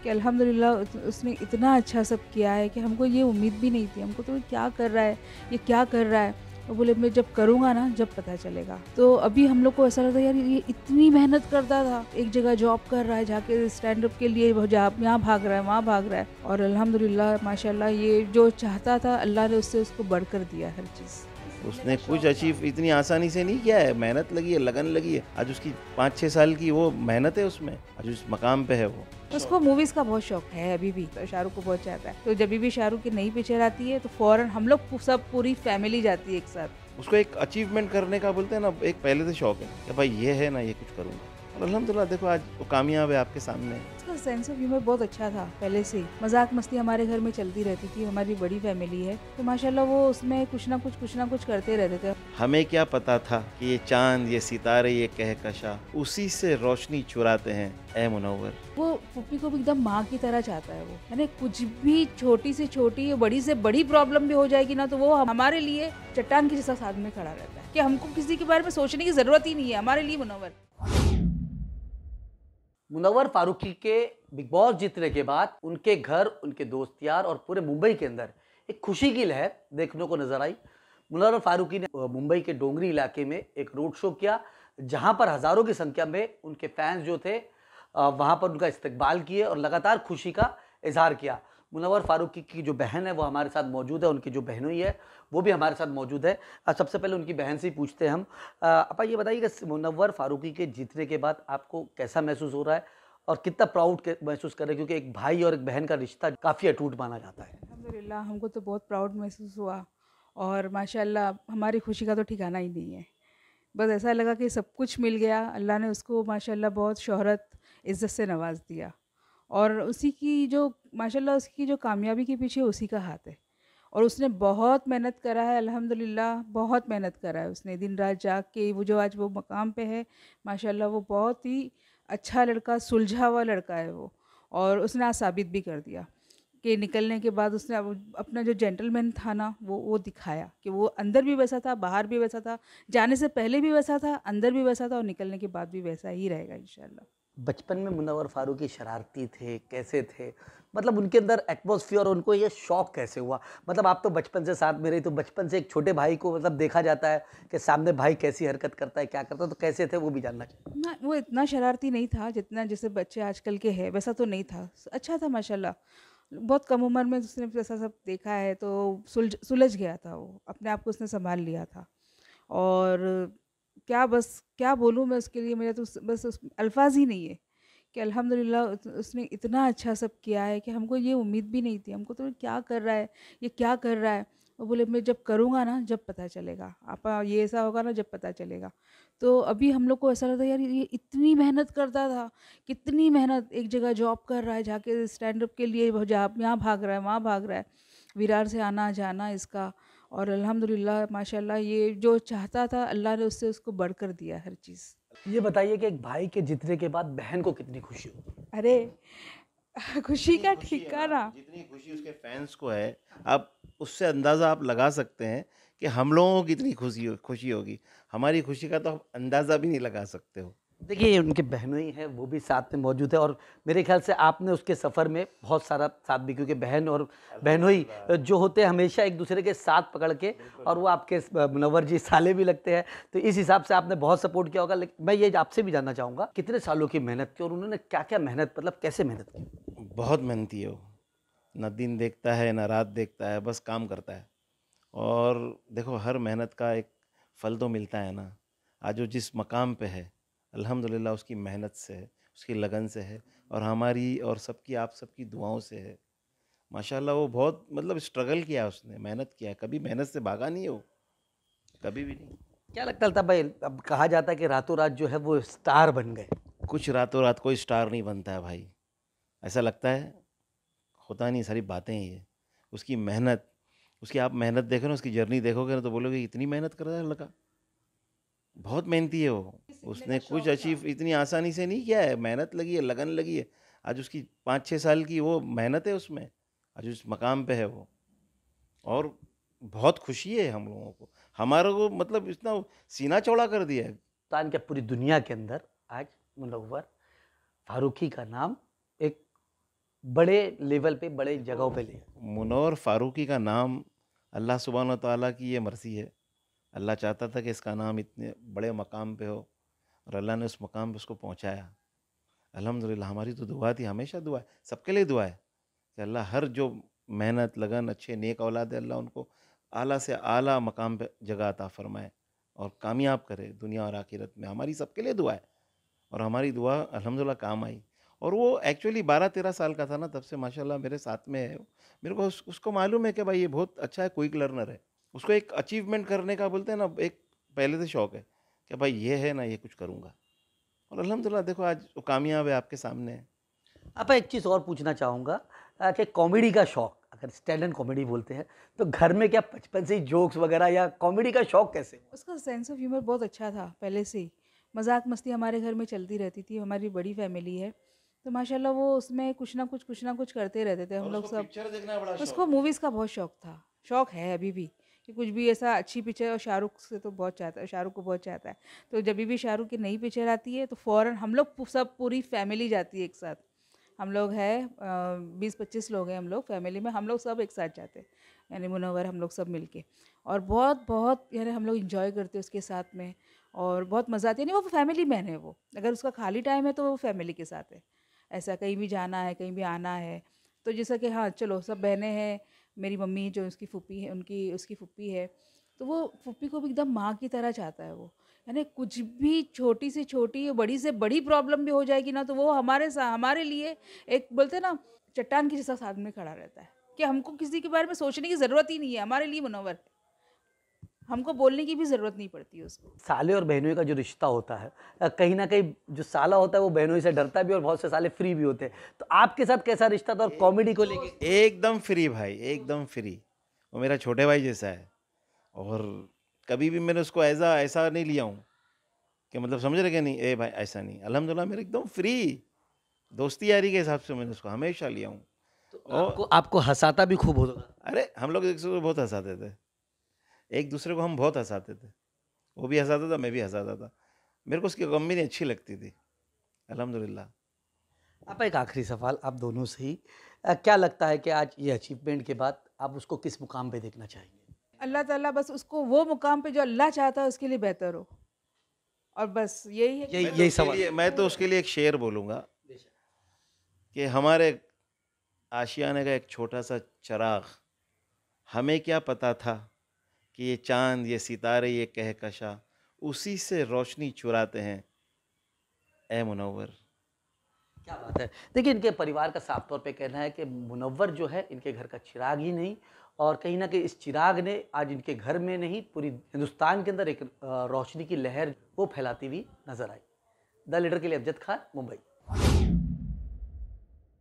कि अल्हम्दुलिल्लाह उसने इतना अच्छा सब किया है कि हमको ये उम्मीद भी नहीं थी। हमको तो ये क्या कर रहा है, ये क्या कर रहा है? वो बोले मैं जब करूँगा ना जब पता चलेगा। तो अभी हम लोग को ऐसा लगता है यार ये इतनी मेहनत करता था, एक जगह जॉब कर रहा है, जाके स्टैंड अप के लिए वो जा यहाँ भाग रहा है, वहाँ भाग रहा है और अल्हम्दुलिल्लाह माशाल्लाह ये जो चाहता था अल्लाह ने उससे उसको बढ़कर दिया हर चीज़। उसने कुछ अचीव इतनी आसानी से नहीं किया है, मेहनत लगी है, लगन लगी है। आज उसकी 5-6 साल की वो मेहनत है उसमें, आज उस मकाम पे है वो। उसको मूवीज़ का बहुत शौक है अभी भी, तो शाहरुख को बहुत चाहता है। तो जभी भी शाहरुख की नई पिक्चर आती है तो फ़ौरन हम लोग सब पूरी फैमिली जाती है एक साथ। उसको एक अचीवमेंट करने का बोलते हैं ना, एक पहले से शौक है कि भाई ये है ना, ये कुछ करूँगा। और अल्हम्दुलिल्लाह देखो आज वो कामयाब है आपके सामने। उसका सेंस ऑफ ह्यूमर बहुत अच्छा था पहले से ही। मज़ाक मस्ती हमारे घर में चलती रहती थी, हमारी बड़ी फैमिली है, तो माशाल्लाह वो उसमें कुछ ना कुछ करते रहते थे। हमें क्या पता था कि ये चाँद, ये सितारे, ये कहकशा उसी से रोशनी चुराते हैं, ऐ मुनव्वर। वो पुप्पी को भी एकदम माँ की तरह चाहता है वो, यानी कुछ भी छोटी से छोटी, बड़ी से बड़ी प्रॉब्लम भी हो जाएगी ना, तो वो हमारे लिए चट्टान के जैसा साथ में खड़ा रहता है कि हमको किसी के बारे में सोचने की ज़रूरत ही नहीं है, हमारे लिए मुनव्वर। मुनव्वर फारूकी के बिग बॉस जीतने के बाद उनके घर, उनके दोस्त यार और पूरे मुंबई के अंदर एक खुशी की लहर देखने को नजर आई। मुनव्वर फारूकी ने मुंबई के डोंगरी इलाके में एक रोड शो किया, जहां पर हजारों की संख्या में उनके फैंस जो थे वहां पर उनका इस्तकबाल किए और लगातार खुशी का इजहार किया। मुनव्वर फारूकी की जो बहन है वो हमारे साथ मौजूद है, उनकी जो बहनोई है वो भी हमारे साथ मौजूद है। सबसे पहले उनकी बहन से ही पूछते हैं हम। अपा ये बताइए कि मुनव्वर फारूकी के जीतने के बाद आपको कैसा महसूस हो रहा है और कितना प्राउड महसूस कर रहे हैं, क्योंकि एक भाई और एक बहन का रिश्ता काफ़ी अटूट माना जाता है। अल्हम्दुलिल्लाह हमको तो बहुत प्राउड महसूस हुआ और माशाल्लाह हमारी खुशी का तो ठिकाना ही नहीं है। बस ऐसा लगा कि सब कुछ मिल गया, अल्लाह ने उसको माशाल्लाह बहुत शोहरत, इज़्ज़त से नवाज़ दिया और उसी की जो माशाल्लाह उसकी जो कामयाबी के पीछे उसी का हाथ है और उसने बहुत मेहनत करा है अल्हम्दुलिल्लाह, बहुत मेहनत करा है उसने, दिन रात जाग के वो जो आज वो मकाम पे है, माशाल्लाह वो बहुत ही अच्छा लड़का, सुलझा हुआ लड़का है वो और उसने आज साबित भी कर दिया कि निकलने के बाद उसने अब अपना जो जेंटलमैन था ना वो दिखाया कि वो अंदर भी वैसा था, बाहर भी वैसा था, जाने से पहले भी वैसा था, अंदर भी वैसा था और निकलने के बाद भी वैसा ही रहेगा इंशाल्लाह। बचपन में मुनव्वर फारूकी शरारती थे, कैसे थे? मतलब उनके अंदर एटमॉस्फेयर और उनको ये शौक कैसे हुआ? मतलब आप तो बचपन से साथ में रही, तो बचपन से एक छोटे भाई को मतलब देखा जाता है कि सामने भाई कैसी हरकत करता है, क्या करता है, तो कैसे थे वो भी जानना चाहेंगे। ना वो इतना शरारती नहीं था जितना जैसे बच्चे आजकल के हैं, वैसा तो नहीं था। अच्छा था माशाल्लाह। बहुत कम उम्र में उसने ऐसा सब देखा है तो सुलझ गया था वो, अपने आप को उसने सँभाल लिया था। और क्या बोलूँ मैं उसके लिए, मेरा तो बस अल्फ़ाज़ ही नहीं है कि अल्हम्दुलिल्लाह उसने इतना अच्छा सब किया है कि हमको ये उम्मीद भी नहीं थी। हमको तो क्या कर रहा है, ये क्या कर रहा है? वो बोले मैं जब करूँगा ना जब पता चलेगा। आपा ये ऐसा होगा ना जब पता चलेगा। तो अभी हम लोग को ऐसा लगता है यार ये इतनी मेहनत करता था, कितनी मेहनत, एक जगह जॉब कर रहा है, जाके स्टैंड अप के लिए वो जा यहाँ भाग रहा है, वहाँ भाग रहा है। विरार से आना-जाना इसका और अल्हम्दुलिल्लाह माशाल्लाह ये जो चाहता था अल्लाह ने उससे उसको बढ़कर दिया हर चीज़। ये बताइए कि एक भाई के जीतने के बाद बहन को कितनी खुशी हुई? अरे! खुशी जितनी का खुशी है ना, ठिकाना। जितनी खुशी उसके फैंस को है, आप उससे अंदाज़ा आप लगा सकते हैं कि हम लोगों को कितनी खुशी होगी। हमारी खुशी का तो आप अंदाज़ा भी नहीं लगा सकते हो। देखिए, ये उनके बहनोई हैं, वो भी साथ में मौजूद है और मेरे ख़्याल से आपने उसके सफ़र में बहुत सारा साथ भी, क्योंकि बहन और बहनोई जो होते हैं हमेशा एक-दूसरे के साथ पकड़ के, और वो आपके मुनव्वर जी साले भी लगते हैं, तो इस हिसाब से आपने बहुत सपोर्ट किया होगा। लेकिन मैं ये आपसे भी जानना चाहूँगा, कितने सालों की मेहनत की और उन्होंने क्या-क्या मेहनत, मतलब कैसे मेहनत की? बहुत मेहनती है वो, ना दिन देखता है, ना रात देखता है, बस काम करता है। और देखो हर मेहनत का एक फल तो मिलता है ना। आज वो जिस मकाम पे है, अल्हम्दुलिल्लाह उसकी मेहनत से है, उसकी लगन से है और हमारी और सबकी आप सबकी दुआओं से है। माशाल्लाह वो बहुत मतलब स्ट्रगल किया है उसने, मेहनत किया है, कभी मेहनत से भागा नहीं है वो, कभी भी नहीं। क्या लगता था भाई, अब कहा जाता है कि रातों-रात जो है वो स्टार बन गए। कुछ रातों रात कोई स्टार नहीं बनता है भाई, ऐसा लगता है, होता नहीं, सारी बातें ही है। उसकी मेहनत, उसकी आप मेहनत देखो ना, उसकी जर्नी देखोगे ना तो बोलोगे इतनी मेहनत कर रहा है लड़का, बहुत मेहनती है वो। उसने कुछ अचीव इतनी आसानी से नहीं किया है, मेहनत लगी है, लगन लगी है। आज उसकी 5-6 साल की वो मेहनत है उसमें, आज उस मकाम पे है वो। और बहुत खुशी है हम लोगों को, हमारे को मतलब इतना सीना चौड़ा कर दिया है। हिंदुस्तान क्या पूरी दुनिया के अंदर आज मुनव्वर फारूकी का नाम एक बड़े लेवल पे, बड़े जगहों पे लिया। मुनव्वर फारूकी का नाम अल्लाह सुब्हान व तआला की ये मर्ज़ी है। अल्लाह चाहता था कि इसका नाम इतने बड़े मकाम पे हो और अल्लाह ने उस मकाम पे उसको पहुंचाया। अल्हम्दुलिल्लाह हमारी तो दुआ थी, हमेशा दुआ है, सबके लिए दुआ है कि अल्लाह हर जो मेहनत, लगन, अच्छे नेक औलाद है, अल्लाह उनको आला से आला मकाम पे जगह अता फ़रमाए और कामयाब करे दुनिया और आखिरत में। हमारी सबके लिए दुआ है और हमारी दुआ अल्हम्दुलिल्लाह काम आई। और वो एक्चुअली 12-13 साल का था ना, तब से माशाल्लाह मेरे साथ में है। मेरे को उसको मालूम है कि भाई ये बहुत अच्छा है, क्विक लर्नर है। उसको एक अचीवमेंट करने का बोलते हैं ना, एक पहले से शौक है कि भाई ये है ना, ये कुछ करूँगा। और अल्हम्दुलिल्लाह देखो आज वो कामयाब है, आपके सामने है। आप एक चीज़ और पूछना चाहूँगा कि कॉमेडी का शौक, अगर स्टैंड एंड कॉमेडी बोलते हैं, तो घर में क्या बचपन से ही जोक्स वगैरह या कॉमेडी का शौक कैसे हुआ? उसका सेंस ऑफ ह्यूमर बहुत अच्छा था पहले से ही। मज़ाक मस्ती हमारे घर में चलती रहती थी, हमारी बड़ी फैमिली है। तो माशाल्लाह वो उसमें कुछ ना कुछ करते रहते थे हम लोग सब। पिक्चर देखना बड़ा उसको मूवीज़ का बहुत शौक था, शौक है अभी भी, कि कुछ भी ऐसा अच्छी पिक्चर, और शाहरुख से तो बहुत चाहता है, शाहरुख को बहुत चाहता है। तो जभी भी शाहरुख की नई पिक्चर आती है तो फ़ौरन हम लोग सब पूरी फैमिली जाती है एक साथ। हम लोग हैं 20-25 लोग हैं हम लोग फैमिली में, हम लोग सब एक साथ जाते हैं, यानी मुनव्वर हम लोग सब मिलके। और बहुत बहुत यानी हम लोग एंजॉय करते हैं उसके साथ में, और बहुत मज़ा आता है। यानी वो फैमिली मैन है वो, अगर उसका खाली टाइम है तो वो फैमिली के साथ है। ऐसा कहीं भी जाना है, कहीं भी आना है, तो जैसा कि हाँ चलो सब बहनें हैं, मेरी मम्मी जो उसकी फूफी है, उनकी उसकी फूफी है, तो वो फूफी को भी एकदम माँ की तरह चाहता है वो। यानी कुछ भी छोटी से छोटी, बड़ी से बड़ी प्रॉब्लम भी हो जाएगी ना, तो वो हमारे लिए एक बोलते हैं ना, चट्टान के जैसा साथ में खड़ा रहता है, कि हमको किसी के बारे में सोचने की ज़रूरत ही नहीं है, हमारे लिए मुनव्वर है। हमको बोलने की भी ज़रूरत नहीं पड़ती है उसको। साले और बहनोई का जो रिश्ता होता है, कहीं न कहीं जो साला होता है वो बहनोई से डरता भी है और बहुत से साले फ्री भी होते हैं। तो आपके साथ कैसा रिश्ता था और कॉमेडी को लेके? एकदम फ्री भाई, एकदम फ्री। वो मेरा छोटे भाई जैसा है और कभी भी मैंने उसको ऐसा नहीं लिया हूँ कि मतलब समझ रहे कि नहीं, ए भाई ऐसा नहीं। अल्हम्दुलिल्लाह मेरे एकदम फ्री, दोस्ती यारी के हिसाब से मैंने उसको हमेशा लिया हूँ। तो और आपको आपको हँसाता भी खूब होगा। अरे हम लोग एक दूसरे को बहुत हँसाते थे, एक दूसरे को हम बहुत हँसाते थे। वो भी हँसाता था, मैं भी हँसाता था। मेरे को उसकी कॉमेडी अच्छी लगती थी, अल्हम्दुलिल्लाह। आप एक आखिरी सवाल आप दोनों से ही, क्या लगता है कि आज ये अचीवमेंट के बाद आप उसको किस मुकाम पे देखना चाहेंगे? अल्लाह ताला बस उसको वो मुकाम पे जो अल्लाह चाहता है उसके लिए बेहतर हो, और बस यही है कि यही सवाल। मैं तो उसके लिए एक शेर बोलूँगा कि हमारे आशियाने का एक छोटा सा चिराग, हमें क्या पता था कि ये चाँद, ये सितारे, ये कहकशां उसी से रोशनी चुराते हैं, ए मुनव्वर। क्या बात है! देखिए, इनके परिवार का साफ तौर पे कहना है कि मुनव्वर जो है इनके घर का चिराग ही नहीं, और कहीं न कहीं इस चिराग ने आज इनके घर में नहीं पूरी हिंदुस्तान के अंदर एक रोशनी की लहर वो फैलाती हुई नज़र आई। द लीडर के लिए अमजद खान, मुंबई।